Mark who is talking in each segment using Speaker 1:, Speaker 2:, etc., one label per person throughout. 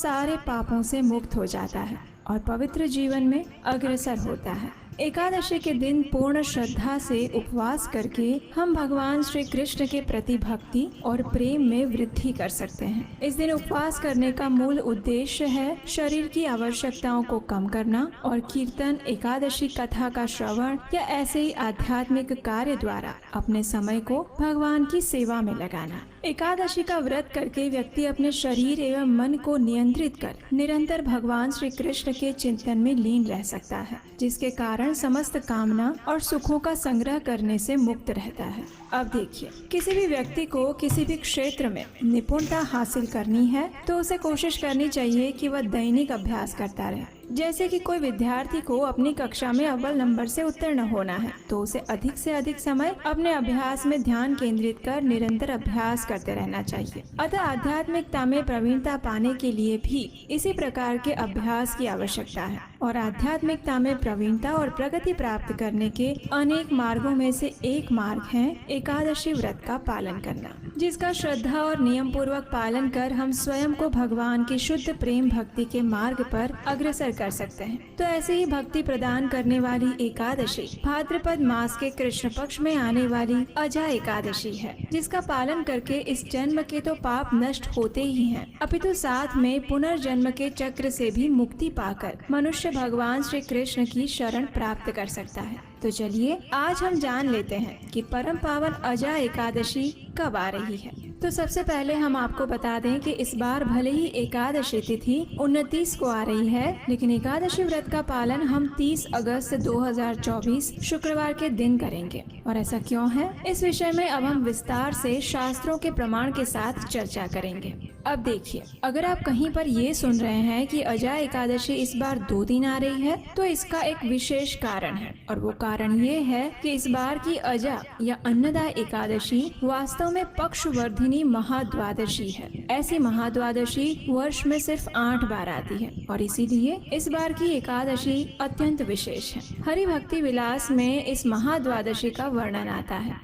Speaker 1: सारे पापों से मुक्त हो जाता है और पवित्र जीवन में अग्रसर होता है। एकादशी के दिन पूर्ण श्रद्धा से उपवास करके हम भगवान श्री कृष्ण के प्रति भक्ति और प्रेम में वृद्धि कर सकते हैं। इस दिन उपवास करने का मूल उद्देश्य है शरीर की आवश्यकताओं को कम करना और कीर्तन, एकादशी कथा का श्रवण या ऐसे ही आध्यात्मिक कार्य द्वारा अपने समय को भगवान की सेवा में लगाना। एकादशी का व्रत करके व्यक्ति अपने शरीर एवं मन को नियंत्रित कर निरंतर भगवान श्री कृष्ण के चिंतन में लीन रह सकता है, जिसके कारण समस्त कामना और सुखों का संग्रह करने से मुक्त रहता है। अब देखिए, किसी भी व्यक्ति को किसी भी क्षेत्र में निपुणता हासिल करनी है तो उसे कोशिश करनी चाहिए कि वह दैनिक अभ्यास करता रहे। जैसे कि कोई विद्यार्थी को अपनी कक्षा में अव्वल नंबर से उत्तीर्ण होना है तो उसे अधिक से अधिक समय अपने अभ्यास में ध्यान केंद्रित कर निरंतर अभ्यास करते रहना चाहिए। अतः आध्यात्मिकता में प्रवीणता पाने के लिए भी इसी प्रकार के अभ्यास की आवश्यकता है और आध्यात्मिकता में प्रवीणता और प्रगति प्राप्त करने के अनेक मार्गों में से एक मार्ग है एकादशी व्रत का पालन करना, जिसका श्रद्धा और नियम पूर्वक पालन कर हम स्वयं को भगवान की शुद्ध प्रेम भक्ति के मार्ग पर अग्रसर कर सकते हैं। तो ऐसे ही भक्ति प्रदान करने वाली एकादशी भाद्रपद मास के कृष्ण पक्ष में आने वाली अजा एकादशी है, जिसका पालन करके इस जन्म के तो पाप नष्ट होते ही हैं, अपितु साथ में पुनर्जन्म के चक्र से भी मुक्ति पाकर मनुष्य भगवान श्री कृष्ण की शरण प्राप्त कर सकता है। तो चलिए आज हम जान लेते हैं कि परम पावन अजा एकादशी कब आ रही है। तो सबसे पहले हम आपको बता दें कि इस बार भले ही एकादशी तिथि 29 को आ रही है, लेकिन एकादशी व्रत का पालन हम 30 अगस्त 2024 शुक्रवार के दिन करेंगे। और ऐसा क्यों है, इस विषय में अब हम विस्तार से शास्त्रों के प्रमाण के साथ चर्चा करेंगे। अब देखिए, अगर आप कहीं पर ये सुन रहे हैं कि अजा एकादशी इस बार 2 दिन आ रही है तो इसका एक विशेष कारण है, और वो कारण ये है कि इस बार की अजा या अन्नदा एकादशी वास्तव में पक्षवर्धिनी महाद्वादशी है। ऐसी महाद्वादशी वर्ष में सिर्फ 8 बार आती है और इसीलिए इस बार की एकादशी अत्यंत विशेष है। हरि भक्ति विलास में इस महाद्वादशी का वर्णन आता है।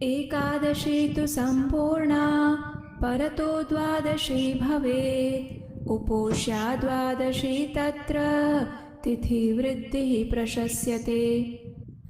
Speaker 1: एकादशी तु संपूर्णा परतो द्वादशी भवेत्, उपोष्या द्वादशी तत्र तिथि वृद्धि प्रशस्यते।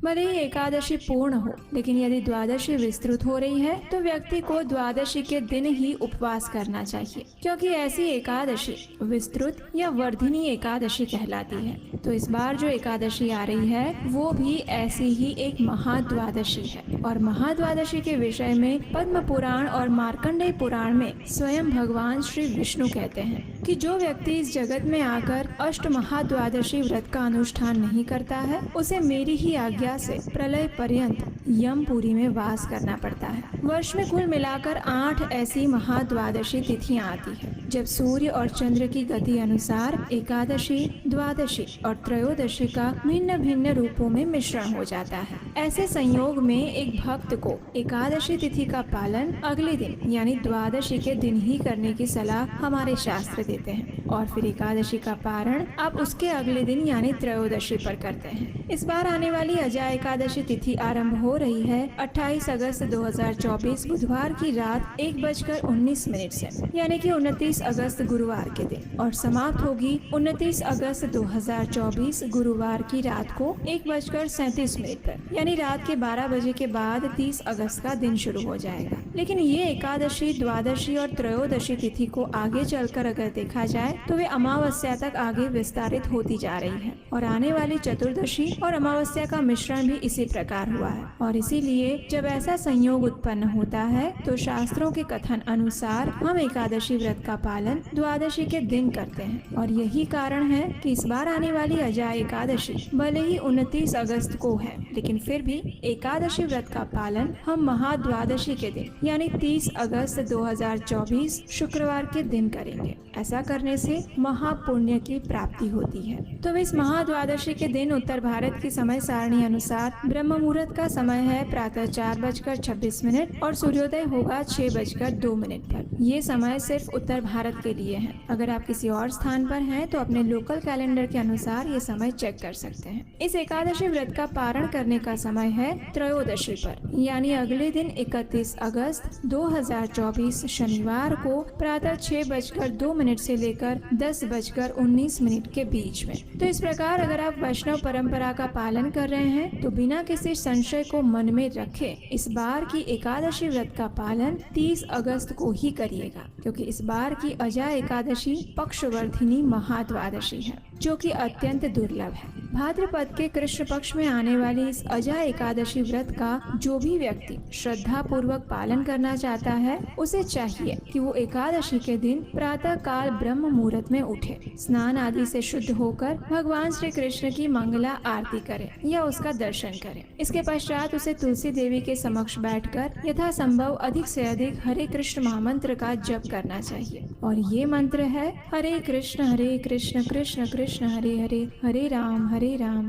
Speaker 1: भले ही एकादशी पूर्ण हो, लेकिन यदि द्वादशी विस्तृत हो रही है तो व्यक्ति को द्वादशी के दिन ही उपवास करना चाहिए, क्योंकि ऐसी एकादशी विस्तृत या वर्धिनी एकादशी कहलाती है। तो इस बार जो एकादशी आ रही है वो भी ऐसी ही एक महाद्वादशी है। और महाद्वादशी के विषय में पद्म पुराण और मार्कंडेय पुराण में स्वयं भगवान श्री विष्णु कहते हैं कि जो व्यक्ति इस जगत में आकर अष्ट महाद्वादशी व्रत का अनुष्ठान नहीं करता है उसे मेरी ही आज्ञा से प्रलय पर्यंत यमपुरी में वास करना पड़ता है। वर्ष में कुल मिलाकर 8 ऐसी महाद्वादशी तिथियां आती है, जब सूर्य और चंद्र की गति अनुसार एकादशी, द्वादशी और त्रयोदशी का भिन्न भिन्न रूपों में मिश्रण हो जाता है। ऐसे संयोग में एक भक्त को एकादशी तिथि का पालन अगले दिन यानी द्वादशी के दिन ही करने की सलाह हमारे शास्त्र देते हैं, और फिर एकादशी का पारण आप उसके अगले दिन यानी त्रयोदशी पर करते हैं। इस बार आने वाली अजा एकादशी तिथि आरंभ हो रही है 28 अगस्त 2024 बुधवार की रात 1:19 से, यानी कि 29 अगस्त गुरुवार के दिन, और समाप्त होगी 29 अगस्त 2024 गुरुवार की रात को 1:37 पर, यानी रात के 12 बजे के बाद 30 अगस्त का दिन शुरू हो जाएगा। लेकिन ये एकादशी, द्वादशी और त्रयोदशी तिथि को आगे चलकर अगर देखा जाए तो वे अमावस्या तक आगे विस्तारित होती जा रही है, और आने वाली चतुर्दशी और अमावस्या का मिश्रण भी इसी प्रकार हुआ है। और इसीलिए जब ऐसा संयोग उत्पन्न होता है तो शास्त्रों के कथन अनुसार हम एकादशी व्रत का पालन द्वादशी के दिन करते हैं। और यही कारण है कि इस बार आने वाली अजा एकादशी भले ही 29 अगस्त को है, लेकिन फिर भी एकादशी व्रत का पालन हम महाद्वादशी के दिन यानी 30 अगस्त 2024 शुक्रवार के दिन करेंगे। ऐसा करने से महापुण्य की प्राप्ति होती है। तो इस महाद्वादशी के दिन उत्तर भारत की समय सारणी अनुसार ब्रह्म मुहूर्त का समय है प्रातः 4:26 और सूर्योदय होगा 6:02 पर। ये समय सिर्फ उत्तर भारत के लिए है। अगर आप किसी और स्थान पर हैं तो अपने लोकल कैलेंडर के अनुसार ये समय चेक कर सकते हैं। इस एकादशी व्रत का पारण करने का समय है त्रयोदशी पर, यानी अगले दिन 31 अगस्त अगस्त 2024 शनिवार को प्रातः 6:02 से लेकर 10:19 के बीच में। तो इस प्रकार अगर आप वैष्णव परंपरा का पालन कर रहे हैं तो बिना किसी संशय को मन में रखे इस बार की एकादशी व्रत का पालन 30 अगस्त को ही करिएगा, क्योंकि इस बार की अजा एकादशी पक्षवर्धिनी महाद्वादशी है, जो कि अत्यंत दुर्लभ है। भाद्रपद के कृष्ण पक्ष में आने वाली इस अजा एकादशी व्रत का जो भी व्यक्ति श्रद्धा पूर्वक पालन करना चाहता है, उसे चाहिए कि वो एकादशी के दिन प्रातः काल ब्रह्म मुहूर्त में उठे, स्नान आदि से शुद्ध होकर भगवान श्री कृष्ण की मंगला आरती करे या उसका दर्शन करे। इसके पश्चात उसे तुलसी देवी के समक्ष बैठकर यथासंभव अधिक से अधिक हरे कृष्ण महामंत्र का जप करना चाहिए। और ये मंत्र है हरे कृष्ण कृष्ण कृष्ण हरे हरे, हरे राम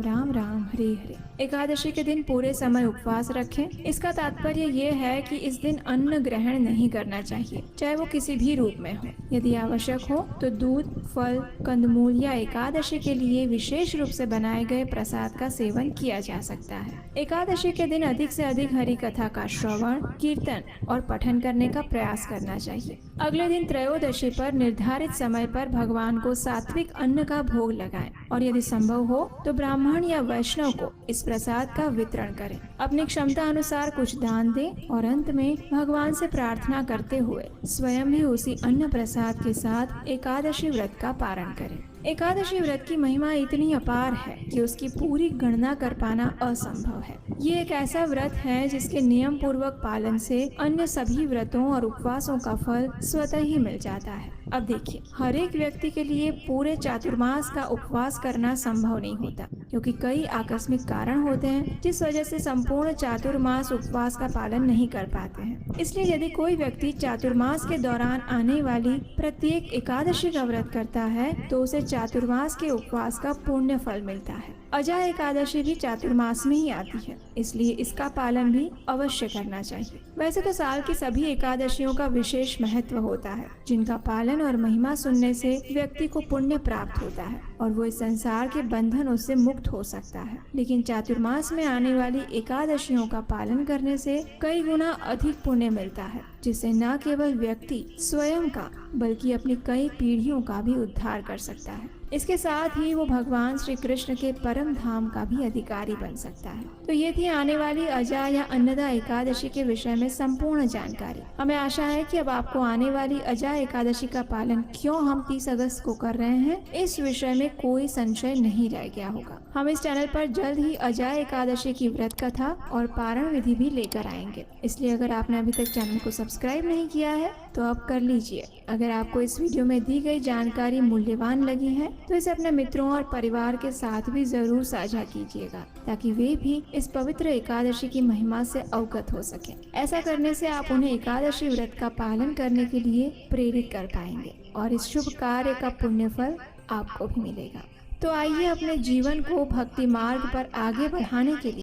Speaker 1: राम राम हरे हरे। एकादशी के दिन पूरे समय उपवास रखें। इसका तात्पर्य ये है कि इस दिन अन्न ग्रहण नहीं करना चाहिए, चाहे वो किसी भी रूप में हो। यदि आवश्यक हो तो दूध, फल, कंदमूल या एकादशी के लिए विशेष रूप से बनाए गए प्रसाद का सेवन किया जा सकता है। एकादशी के दिन अधिक से अधिक हरि कथा का श्रवण, कीर्तन और पठन करने का प्रयास करना चाहिए। अगले दिन त्रयोदशी पर निर्धारित समय पर भगवान को सात्विक अन्न का भोग लगाएं और यदि संभव हो तो ब्राह्मण या वैष्णव को इस प्रसाद का वितरण करें। अपनी क्षमता अनुसार कुछ दान दें और अंत में भगवान से प्रार्थना करते हुए स्वयं भी उसी अन्न प्रसाद के साथ एकादशी व्रत का पारण करें। एकादशी व्रत की महिमा इतनी अपार है कि उसकी पूरी गणना कर पाना असंभव है। ये एक ऐसा व्रत है जिसके नियम पूर्वक पालन से अन्य सभी व्रतों और उपवासों का फल स्वतः ही मिल जाता है। अब देखिए, हर एक व्यक्ति के लिए पूरे चातुर्मास का उपवास करना संभव नहीं होता, क्योंकि कई आकस्मिक कारण होते हैं जिस वजह से संपूर्ण चातुर्मास उपवास का पालन नहीं कर पाते हैं। इसलिए यदि कोई व्यक्ति चातुर्मास के दौरान आने वाली प्रत्येक एकादशी का व्रत करता है तो उसे चातुर्मास के उपवास का पुण्य फल मिलता है। अजा एकादशी भी चातुर्मास में ही आती है, इसलिए इसका पालन भी अवश्य करना चाहिए। वैसे तो साल की सभी एकादशियों का विशेष महत्व होता है, जिनका पालन और महिमा सुनने से व्यक्ति को पुण्य प्राप्त होता है और वो इस संसार के बंधनों से मुक्त हो सकता है। लेकिन चातुर्मास में आने वाली एकादशियों का पालन करने से कई गुना अधिक पुण्य मिलता है, जिससे न केवल व्यक्ति स्वयं का बल्कि अपनी कई पीढ़ियों का भी उद्धार कर सकता है। इसके साथ ही वो भगवान श्री कृष्ण के परम धाम का भी अधिकारी बन सकता है। तो ये थी आने वाली अजा या अन्नदा एकादशी के विषय में संपूर्ण जानकारी। हमें आशा है कि अब आपको आने वाली अजा एकादशी का पालन क्यों हम 30 अगस्त को कर रहे हैं, इस विषय में कोई संशय नहीं रह गया होगा। हम इस चैनल पर जल्द ही अजा एकादशी की व्रत कथा और पारण विधि भी लेकर आएंगे, इसलिए अगर आपने अभी तक चैनल को सब्सक्राइब नहीं किया है तो अब कर लीजिए। अगर आपको इस वीडियो में दी गई जानकारी मूल्यवान लगी है तो इसे अपने मित्रों और परिवार के साथ भी जरूर साझा कीजिएगा, ताकि वे भी इस पवित्र एकादशी की महिमा से अवगत हो सकें। ऐसा करने से आप उन्हें एकादशी व्रत का पालन करने के लिए प्रेरित कर पाएंगे और इस शुभ कार्य का पुण्य फल आपको भी मिलेगा। तो आइए अपने जीवन को भक्ति मार्ग पर आगे बढ़ाने के लिए